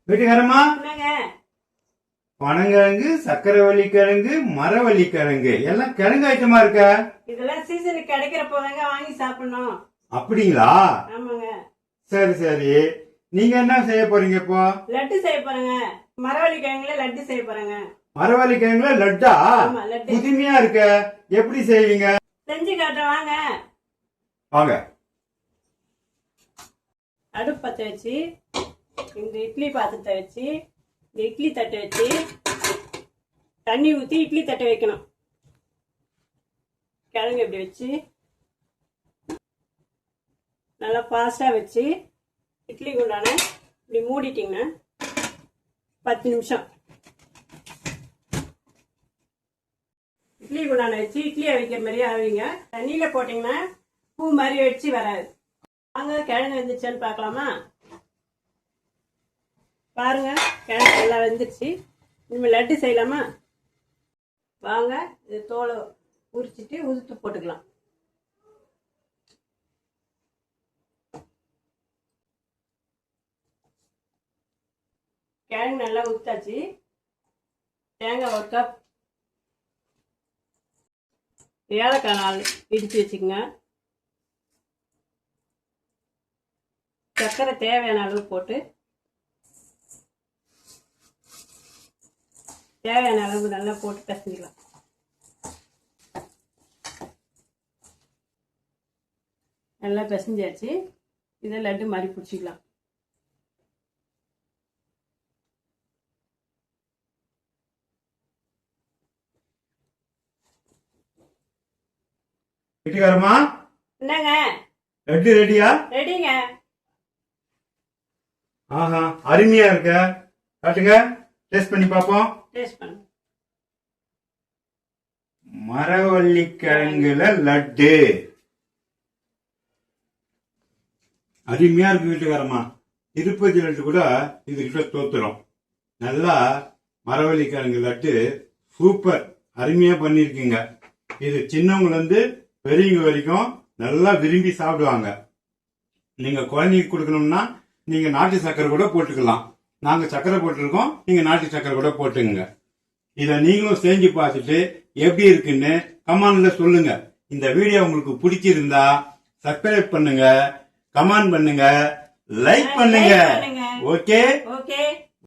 வீட்டுக்காரமா பனங்கிழங்கு, சக்கரவள்ளி கிழங்கு, மரவள்ளி கிழங்கு எல்லாம் கிழங்கு ஐட்டமா இருக்க. இதெல்லாம் சீசனுக்கு கிடைக்கிற போதாங்க வாங்கி சாப்பிடணும். அப்படிங்களா? ஆமாங்க. சரி சரி. நீங்க என்ன செய்ய போறீங்க இப்போ? லட்டு செய்ய போறேங்க. மரவள்ளி கிழங்குல லட்டு செய்ய போறேங்க. மரவள்ளி கிழங்குல லட்டா? ஆமா, லட்டு. புதுமையா இருக்க. எப்படி செய்வீங்க? செஞ்சு காட்டுறேன் வாங்க. வாங்க. அடுப்பு பற்ற வச்சு இந்த இட்லி பாத்திரத்தை வச்சு இந்த இட்லி தட்டை வச்சு தண்ணி ஊற்றி இட்லி தட்டை வைக்கணும். கிழங்கு இப்படி வச்சு நல்லா ஃபாஸ்ட்டாக வச்சு இட்லி குண்டான இப்படி மூடிட்டிங்கன்னா 10 நிமிஷம் இட்லி குண்டான வச்சு இட்லியை வைக்கிற மாதிரியே ஆவீங்க. தண்ணியில் போட்டிங்கன்னா பூ மாதிரி வச்சு வராது. வாங்க கிழங்கு வெந்துச்சான்னு பார்க்கலாமா? பாருங்க, கிழங்கு நல்லா வெந்துருச்சு. இனிமேல் லட்டு செய்யலாமா? வாங்க, இது தோலை உரிச்சிட்டு உதுத்து போட்டுக்கலாம். கிழங்கு நல்லா உத்தாச்சு. தேங்காய் 1 கப், ஏலக்காய் 4 இடித்து வச்சுக்கோங்க. சர்க்கரை தேவையான அளவு போட்டு தேவையான அளவு நல்லா போட்டு பிசைஞ்சிக்கலாம். நல்லா பிசைஞ்சாச்சு. இதை லட்டு மாதிரி பிடிச்சிக்கலாம். வீட்டுக்காரமா என்னங்க? லட்டு ரெடியா? ரெடிங்க. ஆஹா, அருமையா இருக்க. காட்டுங்க, டேஸ்ட் பண்ணி பாப்போம். டேஸ்ட் பண்ணு. மரவள்ளி கிழங்குல லட்டு அருமையா இருக்கு வீட்டுக்காரமா. திருப்பதி லட்டு கூட இதுகிட்ட தோத்துரும். நல்லா மரவள்ளி கிழங்கு லட்டு சூப்பர், அருமையா பண்ணிருக்கீங்க. இது சின்னவங்க இருந்து பெரியவங்க வரைக்கும் நல்லா விரும்பி சாப்பிடுவாங்க. நீங்க குழந்தைக்கு கொடுக்கணும்னா நீங்க நாட்டு சக்கரை கூட போட்டுக்கலாம். நாங்க சக்கரை போட்டிருக்கோம், நீங்க நாட்டு சக்கரை கூட போட்டுங்க. இத நீங்களும் செஞ்சு பார்த்துட்டு எப்படி இருக்குன்னு கமெண்ட்ல சொல்லுங்க. இந்த வீடியோ உங்களுக்கு பிடிச்சிருந்தா சப்ஸ்கிரைப் பண்ணுங்க, கமெண்ட் பண்ணுங்க, லைக் பண்ணுங்க. ஓகே.